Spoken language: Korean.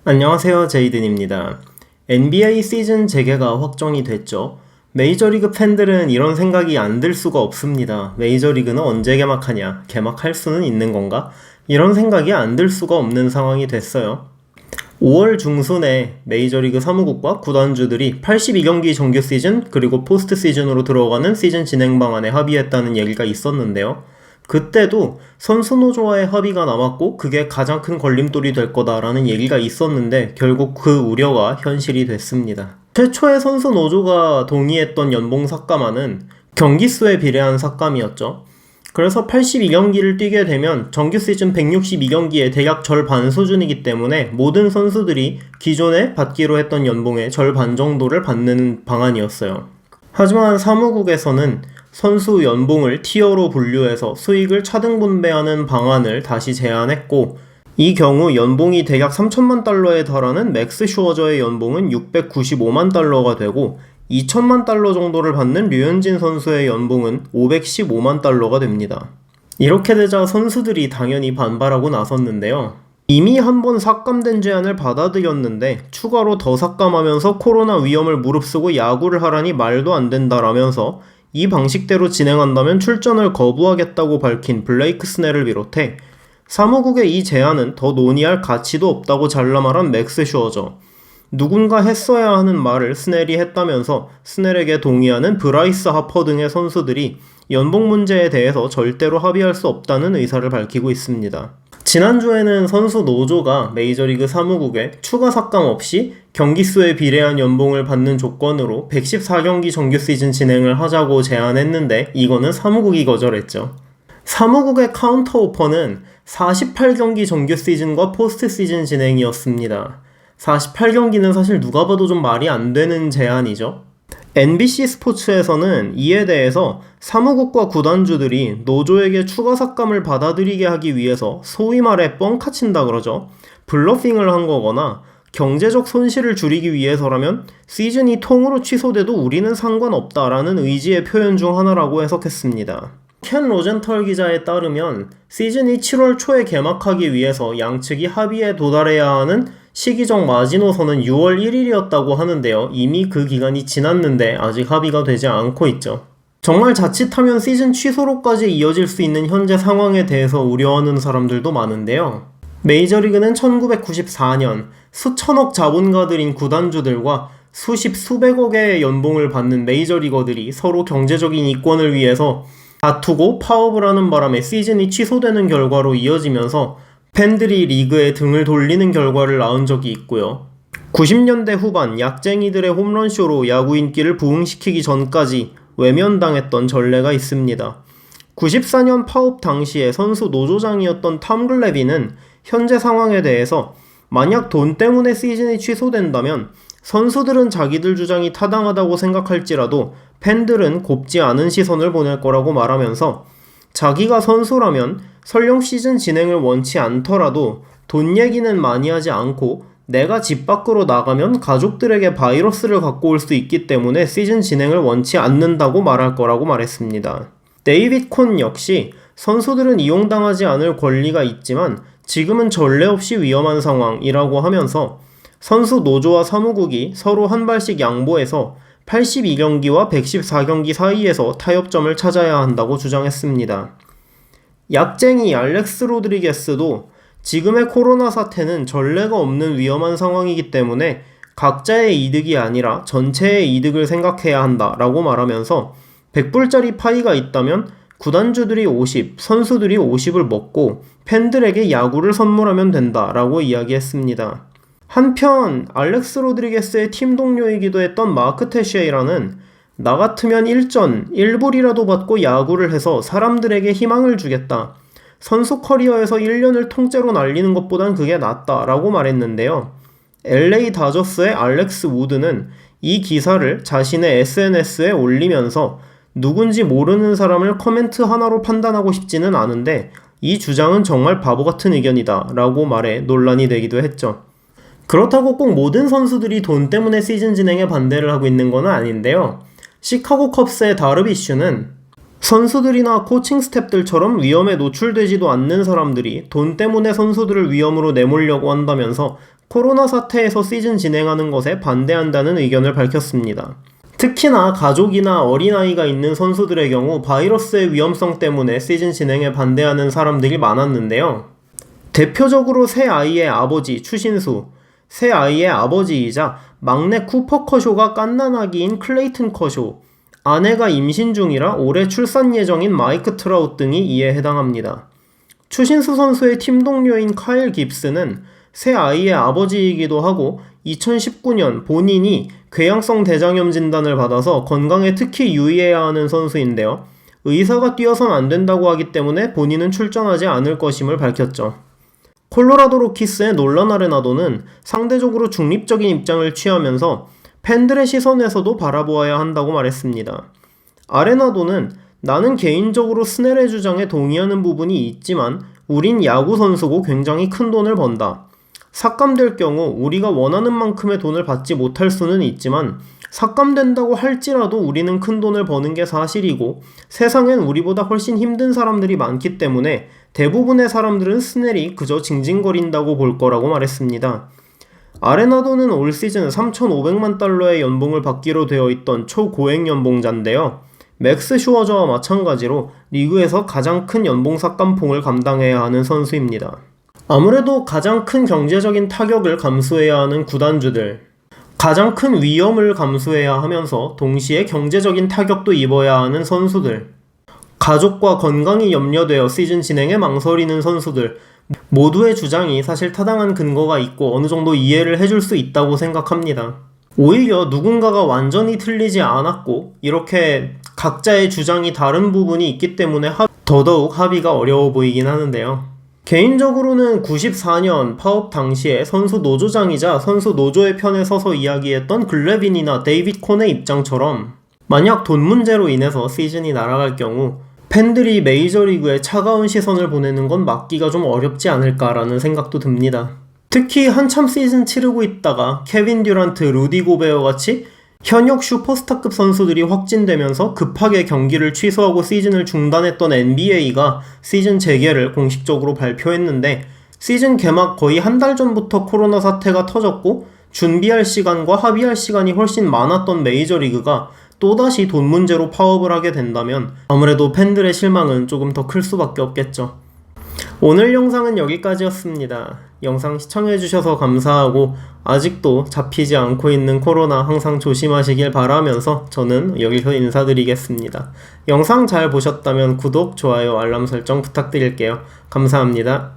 안녕하세요, 제이든입니다. NBA 시즌 재개가 확정이 됐죠. 메이저리그 팬들은 이런 생각이 안 들 수가 없습니다. 메이저리그는 언제 개막하냐? 개막할 수는 있는 건가? 이런 생각이 안 들 수가 없는 상황이 됐어요. 5월 중순에 메이저리그 사무국과 구단주들이 82경기 정규 시즌 그리고 포스트 시즌으로 들어가는 시즌 진행 방안에 합의했다는 얘기가 있었는데요. 그때도 선수 노조와의 합의가 남았고 그게 가장 큰 걸림돌이 될 거다라는 얘기가 있었는데 결국 그 우려가 현실이 됐습니다. 최초의 선수 노조가 동의했던 연봉 삭감안은 경기 수에 비례한 삭감이었죠. 그래서 82경기를 뛰게 되면 정규 시즌 162경기의 대략 절반 수준이기 때문에 모든 선수들이 기존에 받기로 했던 연봉의 절반 정도를 받는 방안이었어요. 하지만 사무국에서는 선수 연봉을 티어로 분류해서 수익을 차등 분배하는 방안을 다시 제안했고, 이 경우 연봉이 대략 3천만 달러에 달하는 맥스 슈어저의 연봉은 695만 달러가 되고 2천만 달러 정도를 받는 류현진 선수의 연봉은 515만 달러가 됩니다. 이렇게 되자 선수들이 당연히 반발하고 나섰는데요. 이미 한번 삭감된 제안을 받아들였는데 추가로 더 삭감하면서 코로나 위험을 무릅쓰고 야구를 하라니 말도 안 된다라면서 이 방식대로 진행한다면 출전을 거부하겠다고 밝힌 블레이크 스넬을 비롯해 사무국의 이 제안은 더 논의할 가치도 없다고 잘라 말한 맥스 슈어저, 누군가 했어야 하는 말을 스넬이 했다면서 스넬에게 동의하는 브라이스 하퍼 등의 선수들이 연봉 문제에 대해서 절대로 합의할 수 없다는 의사를 밝히고 있습니다. 지난주에는 선수 노조가 메이저리그 사무국에 추가 삭감 없이 경기 수에 비례한 연봉을 받는 조건으로 114경기 정규 시즌 진행을 하자고 제안했는데 이거는 사무국이 거절했죠. 사무국의 카운터 오퍼는 48경기 정규 시즌과 포스트 시즌 진행이었습니다. 48경기는 사실 누가 봐도 좀 말이 안 되는 제안이죠. NBC 스포츠에서는 이에 대해서 사무국과 구단주들이 노조에게 추가 삭감을 받아들이게 하기 위해서 소위 말해 뻥카친다 그러죠. 블러핑을 한 거거나 경제적 손실을 줄이기 위해서라면 시즌이 통으로 취소돼도 우리는 상관없다라는 의지의 표현 중 하나라고 해석했습니다. 켄 로젠털 기자에 따르면 시즌이 7월 초에 개막하기 위해서 양측이 합의에 도달해야 하는 시기적 마지노선은 6월 1일이었다고 하는데요. 이미 그 기간이 지났는데 아직 합의가 되지 않고 있죠. 정말 자칫하면 시즌 취소로까지 이어질 수 있는 현재 상황에 대해서 우려하는 사람들도 많은데요. 메이저리그는 1994년 수천억 자본가들인 구단주들과 수십 수백억의 연봉을 받는 메이저리거들이 서로 경제적인 이권을 위해서 다투고 파업을 하는 바람에 시즌이 취소되는 결과로 이어지면서 팬들이 리그에 등을 돌리는 결과를 낳은 적이 있고요. 90년대 후반 약쟁이들의 홈런쇼로 야구 인기를 부흥시키기 전까지 외면당했던 전례가 있습니다. 94년 파업 당시에 선수 노조장이었던 탐 글래비는 현재 상황에 대해서 만약 돈 때문에 시즌이 취소된다면 선수들은 자기들 주장이 타당하다고 생각할지라도 팬들은 곱지 않은 시선을 보낼 거라고 말하면서 자기가 선수라면 설령 시즌 진행을 원치 않더라도 돈 얘기는 많이 하지 않고 내가 집 밖으로 나가면 가족들에게 바이러스를 갖고 올 수 있기 때문에 시즌 진행을 원치 않는다고 말할 거라고 말했습니다. 데이빗 콘 역시 선수들은 이용당하지 않을 권리가 있지만 지금은 전례 없이 위험한 상황이라고 하면서 선수 노조와 사무국이 서로 한 발씩 양보해서 82경기와 114경기 사이에서 타협점을 찾아야 한다고 주장했습니다. 약쟁이 알렉스 로드리게스도 지금의 코로나 사태는 전례가 없는 위험한 상황이기 때문에 각자의 이득이 아니라 전체의 이득을 생각해야 한다라고 말하면서 100불짜리 파이가 있다면 구단주들이 50, 선수들이 50을 먹고 팬들에게 야구를 선물하면 된다라고 이야기했습니다. 한편 알렉스 로드리게스의 팀 동료이기도 했던 마크 테시에이라는 나 같으면 1불이라도 받고 야구를 해서 사람들에게 희망을 주겠다. 선수 커리어에서 1년을 통째로 날리는 것보단 그게 낫다 라고 말했는데요. LA 다저스의 알렉스 우드는 이 기사를 자신의 SNS에 올리면서 누군지 모르는 사람을 코멘트 하나로 판단하고 싶지는 않은데 이 주장은 정말 바보 같은 의견이다 라고 말해 논란이 되기도 했죠. 그렇다고 꼭 모든 선수들이 돈 때문에 시즌 진행에 반대를 하고 있는 건 아닌데요. 시카고 컵스의 다르비슈는 선수들이나 코칭 스태프들처럼 위험에 노출되지도 않는 사람들이 돈 때문에 선수들을 위험으로 내몰려고 한다면서 코로나 사태에서 시즌 진행하는 것에 반대한다는 의견을 밝혔습니다. 특히나 가족이나 어린아이가 있는 선수들의 경우 바이러스의 위험성 때문에 시즌 진행에 반대하는 사람들이 많았는데요. 대표적으로 새 아이의 아버지 추신수, 새 아이의 아버지이자 막내 쿠퍼 커쇼가 갓난아기인 클레이튼 커쇼, 아내가 임신 중이라 올해 출산 예정인 마이크 트라웃 등이 이에 해당합니다. 추신수 선수의 팀 동료인 카일 깁스는 새 아이의 아버지이기도 하고 2019년 본인이 궤양성 대장염 진단을 받아서 건강에 특히 유의해야 하는 선수인데요. 의사가 뛰어선 안 된다고 하기 때문에 본인은 출전하지 않을 것임을 밝혔죠. 콜로라도 로키스의 놀란 아레나도는 상대적으로 중립적인 입장을 취하면서 팬들의 시선에서도 바라보아야 한다고 말했습니다. 아레나도는 나는 개인적으로 스넬의 주장에 동의하는 부분이 있지만 우린 야구 선수고 굉장히 큰 돈을 번다. 삭감될 경우 우리가 원하는 만큼의 돈을 받지 못할 수는 있지만 삭감된다고 할지라도 우리는 큰 돈을 버는 게 사실이고 세상엔 우리보다 훨씬 힘든 사람들이 많기 때문에 대부분의 사람들은 스넬이 그저 징징거린다고 볼 거라고 말했습니다. 아레나도는 올 시즌 3,500만 달러의 연봉을 받기로 되어 있던 초고액 연봉자인데요. 맥스 슈워저와 마찬가지로 리그에서 가장 큰 연봉 삭감폭을 감당해야 하는 선수입니다. 아무래도 가장 큰 경제적인 타격을 감수해야 하는 구단주들, 가장 큰 위험을 감수해야 하면서 동시에 경제적인 타격도 입어야 하는 선수들, 가족과 건강이 염려되어 시즌 진행에 망설이는 선수들, 모두의 주장이 사실 타당한 근거가 있고 어느 정도 이해를 해줄 수 있다고 생각합니다. 오히려 누군가가 완전히 틀리지 않았고 이렇게 각자의 주장이 다른 부분이 있기 때문에 더더욱 합의가 어려워 보이긴 하는데요. 개인적으로는 94년 파업 당시에 선수 노조장이자 선수 노조의 편에 서서 이야기했던 글래빈이나 데이빗 콘의 입장처럼 만약 돈 문제로 인해서 시즌이 날아갈 경우 팬들이 메이저리그에 차가운 시선을 보내는 건 막기가 좀 어렵지 않을까라는 생각도 듭니다. 특히 한참 시즌 치르고 있다가 케빈 듀란트, 루디 고베어 같이 현역 슈퍼스타급 선수들이 확진되면서 급하게 경기를 취소하고 시즌을 중단했던 NBA가 시즌 재개를 공식적으로 발표했는데 시즌 개막 거의 한 달 전부터 코로나 사태가 터졌고 준비할 시간과 합의할 시간이 훨씬 많았던 메이저리그가 또다시 돈 문제로 파업을 하게 된다면 아무래도 팬들의 실망은 조금 더 클 수밖에 없겠죠. 오늘 영상은 여기까지였습니다. 영상 시청해주셔서 감사하고 아직도 잡히지 않고 있는 코로나 항상 조심하시길 바라면서 저는 여기서 인사드리겠습니다. 영상 잘 보셨다면 구독, 좋아요, 알람 설정 부탁드릴게요. 감사합니다.